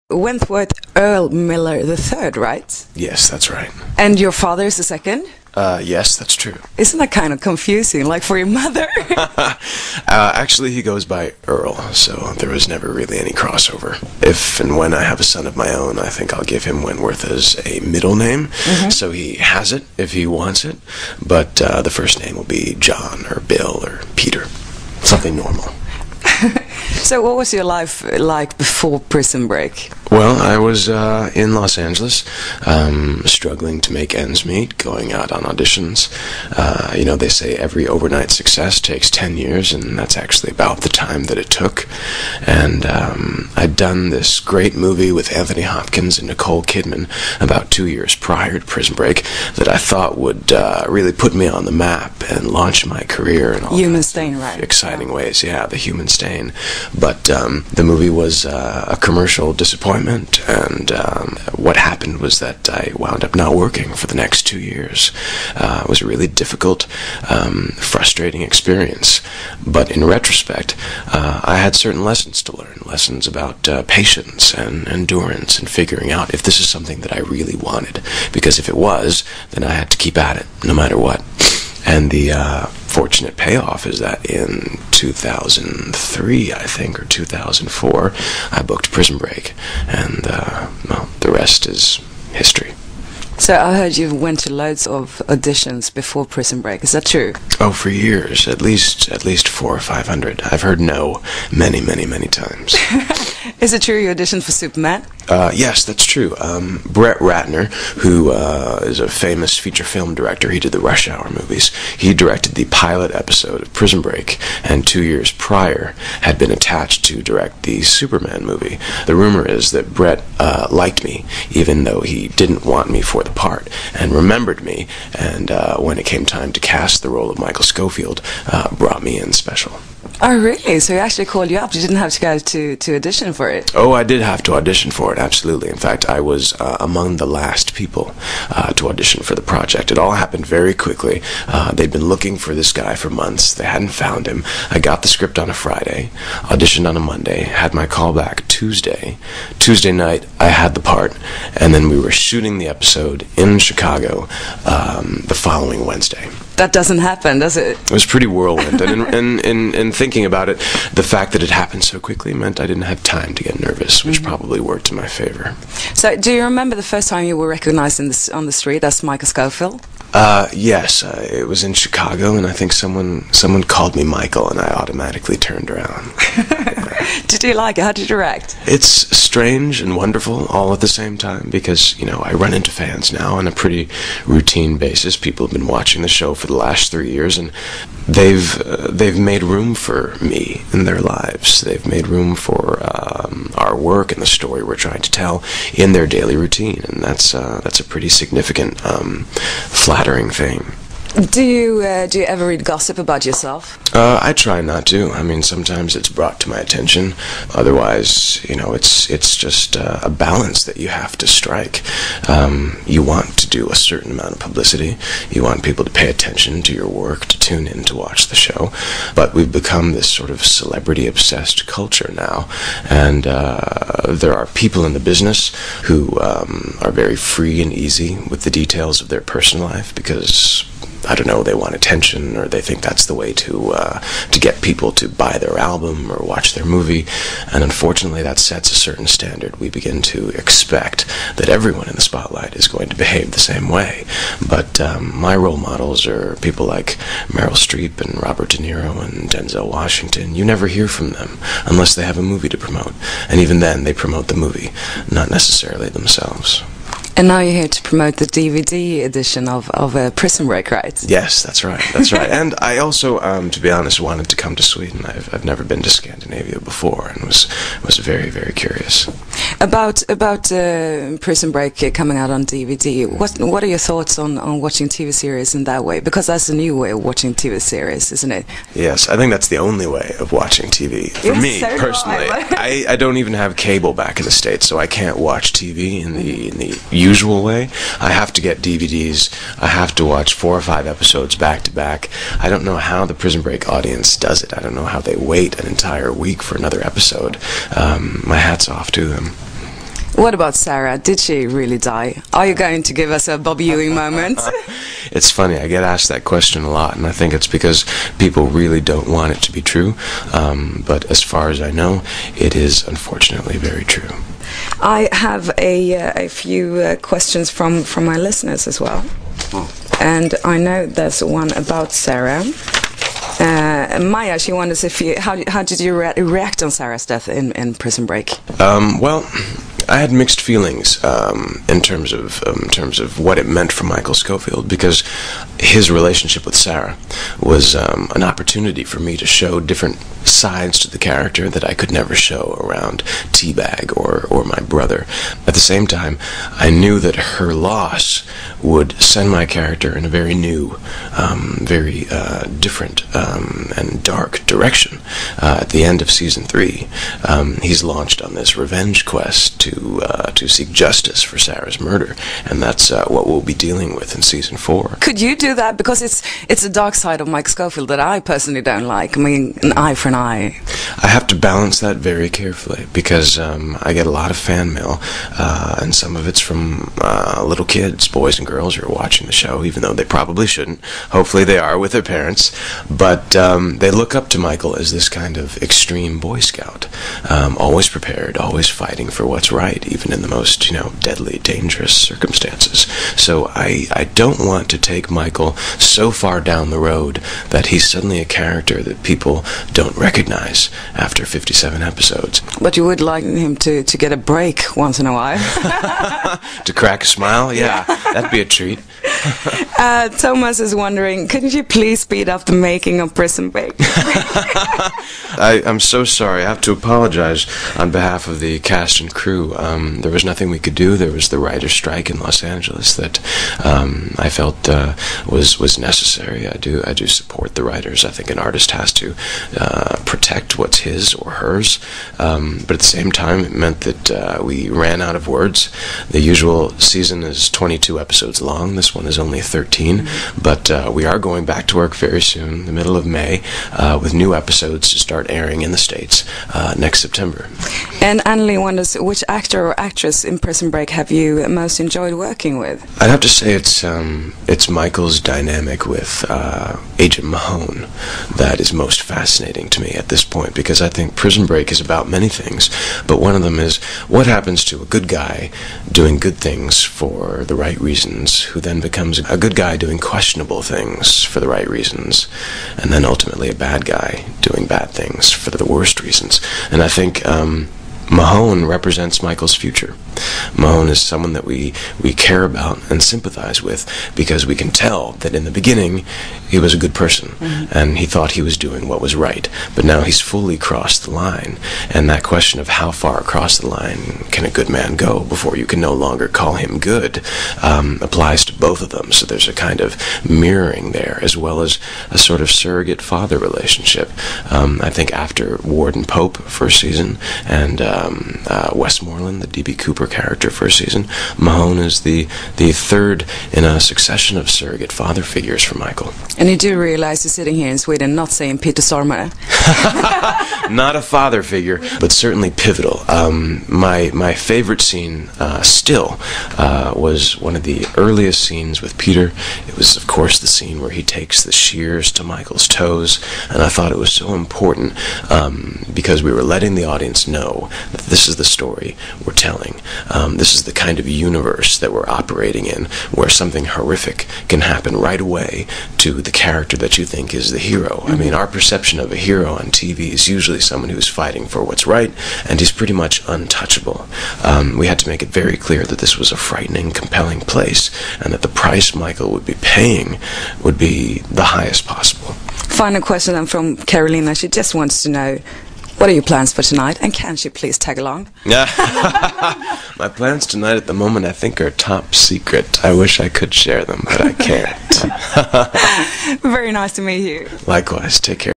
Wentworth Earl Miller III, right? Yes, that's right. And your father is the second? Yes, that's true. Isn't that kind of confusing, like for your mother? Actually, he goes by Earl, so there was never really any crossover. If and when I have a son of my own, I think I'll give him Wentworth as a middle name, so he has it if he wants it, but the first name will be John or Bill or Peter, something normal. So what was your life like before Prison Break? Well, I was in Los Angeles, struggling to make ends meet, going out on auditions. You know, they say every overnight success takes 10 years, and that's actually about the time that it took. And I'd done this great movie with Anthony Hopkins and Nicole Kidman about 2 years prior to Prison Break that I thought would really put me on the map and launch my career in all Human Stain, right? exciting ways. Yeah, The Human Stain. But the movie was a commercial disappointment, and what happened was that I wound up not working for the next 2 years. It was a really difficult, frustrating experience. But in retrospect, I had certain lessons to learn, lessons about patience and endurance and figuring out if this is something that I really wanted. Because if it was, then I had to keep at it, no matter what. And the fortunate payoff is that in 2003, I think, or 2004, I booked Prison Break, and well, the rest is history. So I heard you went to loads of auditions before Prison Break. Is that true? Oh, for years, at least 400 or 500. I've heard no many times. Is it true you auditioned for Superman? Yes, that's true. Brett Ratner, who is a famous feature film director, he did the Rush Hour movies. He directed the pilot episode of Prison Break, and 2 years prior had been attached to direct the Superman movie. The rumor is that Brett liked me, even though he didn't want me for the part, and remembered me, and when it came time to cast the role of Michael Scofield, brought me in special. Oh, really? So he actually called you up? You didn't have to go to audition for it? Oh, I did have to audition for it, absolutely. In fact, I was among the last people to audition for the project. It all happened very quickly. They'd been looking for this guy for months. They hadn't found him. I got the script on a Friday, auditioned on a Monday, had my call back Tuesday. Tuesday night, I had the part, and then we were shooting the episode in Chicago the following Wednesday. That doesn't happen, does it? It was pretty whirlwind, and in thinking about it, the fact that it happened so quickly meant I didn't have time to get nervous, which probably worked to my favor. So, do you remember the first time you were recognized on the street as Michael Scofield? Yes, it was in Chicago, and I think someone called me Michael, and I automatically turned around. Did you like it? How did you react? It's strange and wonderful all at the same time, because, you know, I run into fans now on a pretty routine basis. People have been watching the show for the last 3 years, and they've made room for me in their lives. They've made room for our work and the story we're trying to tell in their daily routine, and that's a pretty significant, flattering thing. Do you ever read gossip about yourself? I try not to. I mean, sometimes it's brought to my attention. Otherwise, you know, it's just a balance that you have to strike. You want to do a certain amount of publicity. You want people to pay attention to your work, to tune in to watch the show. But we've become this sort of celebrity-obsessed culture now, and there are people in the business who are very free and easy with the details of their personal life because, I don't know, they want attention, or they think that's the way to get people to buy their album or watch their movie, and unfortunately that sets a certain standard. We begin to expect that everyone in the spotlight is going to behave the same way. But my role models are people like Meryl Streep and Robert De Niro and Denzel Washington. You never hear from them unless they have a movie to promote, and even then they promote the movie, not necessarily themselves. And now you're here to promote the DVD edition of Prison Break, right? Yes, that's right. That's right. And I also, to be honest, wanted to come to Sweden. I've never been to Scandinavia before, and was very curious. About Prison Break coming out on DVD. What are your thoughts on watching TV series in that way? Because that's a new way of watching TV series, isn't it? Yes, I think that's the only way of watching TV for me so personally. I don't even have cable back in the States, so I can't watch TV in the usual way. I have to get DVDs. I have to watch 4 or 5 episodes back to back. I don't know how the Prison Break audience does it. I don't know how they wait an entire week for another episode. My hat's off to them. What about Sarah? Did she really die? Are you going to give us a Bob Ewing moment? It's funny, I get asked that question a lot, and I think it's because people really don't want it to be true. But as far as I know, it is unfortunately very true. I have a few questions from my listeners as well. And I know there's one about Sarah. Maya, she wonders if how did you react on Sarah's death in Prison Break? Well, I had mixed feelings in terms of what it meant for Michael Scofield, because his relationship with Sarah was an opportunity for me to show different sides to the character that I could never show around Teabag or my brother. At the same time, I knew that her loss would send my character in a very new, very different and dark direction. At the end of season 3, he's launched on this revenge quest to seek justice for Sarah's murder, and that's what we'll be dealing with in season 4. Could you do that? Because it's a dark side of Mike Scofield that I personally don't like. I mean, an eye for an eye. I have to balance that very carefully, because I get a lot of fan mail, and some of it's from little kids, boys and girls, who are watching the show, even though they probably shouldn't. Hopefully they are with their parents, but they look up to Michael as this kind of extreme Boy Scout, always prepared, always fighting for what's right, even in the most, deadly, dangerous circumstances. So I don't want to take Michael so far down the road that he's suddenly a character that people don't recognize after 57 episodes. But you would like him to get a break once in a while. To crack a smile? Yeah, that'd be a treat. Thomas is wondering, couldn't you please speed up the making of Prison Break? I'm so sorry. I have to apologize on behalf of the cast and crew. There was nothing we could do. There was the writer's strike in Los Angeles that I felt was necessary. I do support the writers. I think an artist has to protect what's his or hers. But at the same time, it meant that we ran out of words. The usual season is 22 episodes long. This one is only 13. But we are going back to work very soon, the middle of May, with new episodes to start airing in the States next September. And Anneli wonders, which actor or actress in Prison Break have you most enjoyed working with? I'd have to say it's Michael's dynamic with Agent Mahone that is most fascinating to me at this point, because I think Prison Break is about many things, but one of them is what happens to a good guy doing good things for the right reasons, who then becomes a good guy doing questionable things for the right reasons, and then ultimately a bad guy doing bad things for the worst reasons. And I think Mahone represents Michael's future. Mahone is someone that we care about and sympathize with, because we can tell that in the beginning he was a good person, and he thought he was doing what was right, but now he's fully crossed the line, and that question of how far across the line can a good man go before you can no longer call him good applies to both of them. So there's a kind of mirroring there, as well as a sort of surrogate father relationship. I think after Ward and Pope first season, and Westmoreland, the D.B. Cooper character first season, Mahone is the third in a succession of surrogate father figures for Michael. And you do realize you're sitting here in Sweden not saying Peter Stormare. Not a father figure, but certainly pivotal. My favorite scene still was one of the earliest scenes with Peter. It was, of course, the scene where he takes the shears to Michael's toes, and I thought it was so important because we were letting the audience know that this is the story we're telling. This is the kind of universe that we're operating in, where something horrific can happen right away to the character that you think is the hero. I mean, our perception of a hero on TV is usually someone who's fighting for what's right, and he's pretty much untouchable. We had to make it very clear that this was a frightening, compelling place, and that the price Michael would be paying would be the highest possible. Final question then from Carolina. She just wants to know, what are your plans for tonight, and can she please tag along? My plans tonight at the moment, I think, are top secret. I wish I could share them, but I can't. Very nice to meet you. Likewise. Take care.